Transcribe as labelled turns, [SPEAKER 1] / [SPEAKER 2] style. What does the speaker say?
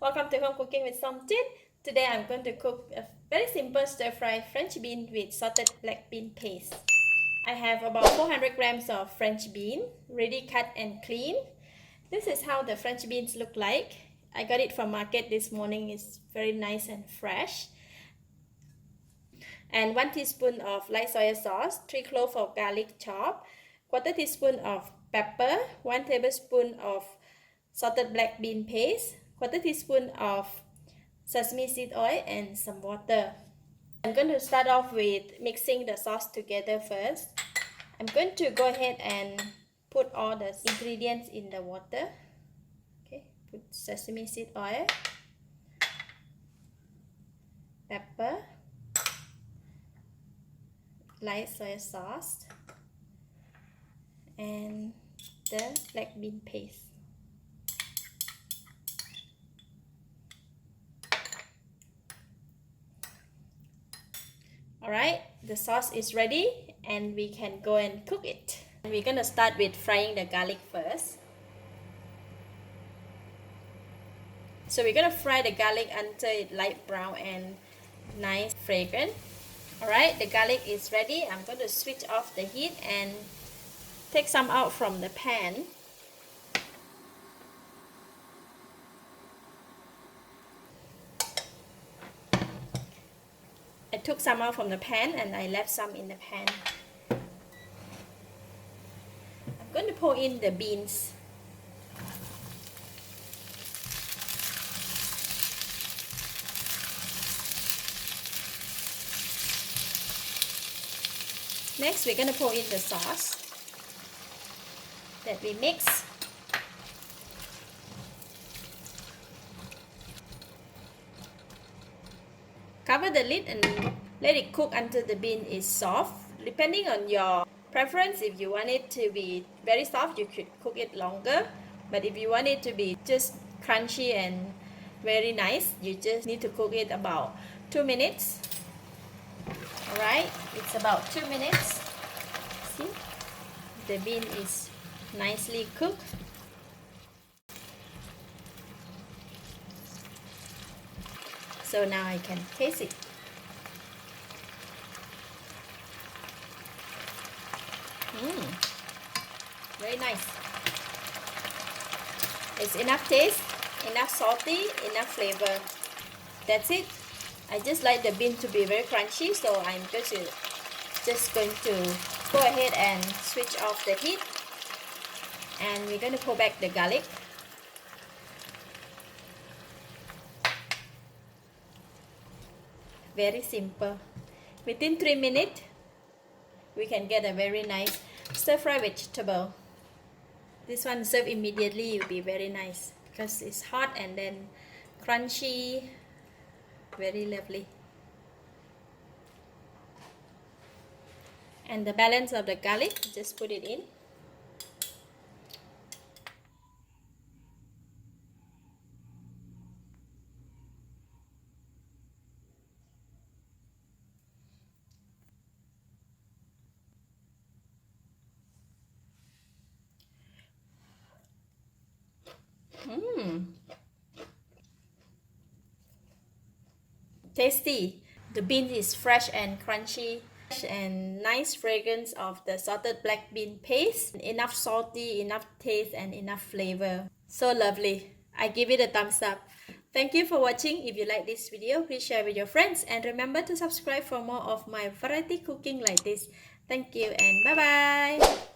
[SPEAKER 1] Welcome to Home Cooking with Somjit. Today I'm going to cook a very simple stir-fry French bean with salted black bean paste. I have about 400 grams of French bean, ready cut and clean. This is how the French beans look like. I got it from market this morning. It's very nice and fresh. And 1 teaspoon of light soy sauce, 3 cloves of garlic chopped, 1/4 teaspoon of pepper, 1 tablespoon of salted black bean paste, 1/4 teaspoon of sesame seed oil, and some water. I'm going to start off with mixing the sauce together first. I'm going to go ahead and put all the ingredients in the water. Okay, put sesame seed oil, pepper, light soy sauce, and the black bean paste. Alright, the sauce is ready and we can go and cook it. We're gonna start with frying the garlic first. So we're gonna fry the garlic until it's light brown and nice fragrant. Alright, the garlic is ready. I'm going to switch off the heat and take some out from the pan. I took some out from the pan and I left some in the pan. I'm going to pour in the beans. Next, we're going to pour in the sauce that we mix. Cover the lid and let it cook until the bean is soft. Depending on your preference, if you want it to be very soft, you could cook it longer. But if you want it to be just crunchy and very nice, you just need to cook it about 2 minutes. Alright, it's about 2 minutes. See, the bean is nicely cooked. So now I can taste it. Very nice. It's enough taste, enough salty, enough flavor. That's it. I just like the bean to be very crunchy, so I'm just going to go ahead and switch off the heat. And we're going to pull back the garlic. Very simple. Within 3 minutes, we can get a very nice stir-fry vegetable. This one served immediately will be very nice because it's hot and then crunchy. Very lovely. And the balance of the garlic, just put it in. Tasty. The bean is fresh and crunchy and nice fragrance of the salted black bean paste. Enough salty, enough taste, and enough flavor. So lovely. I give it a thumbs up. Thank you for watching. If you like this video, please share with your friends and remember to subscribe for more of my variety cooking like this. Thank you and bye bye.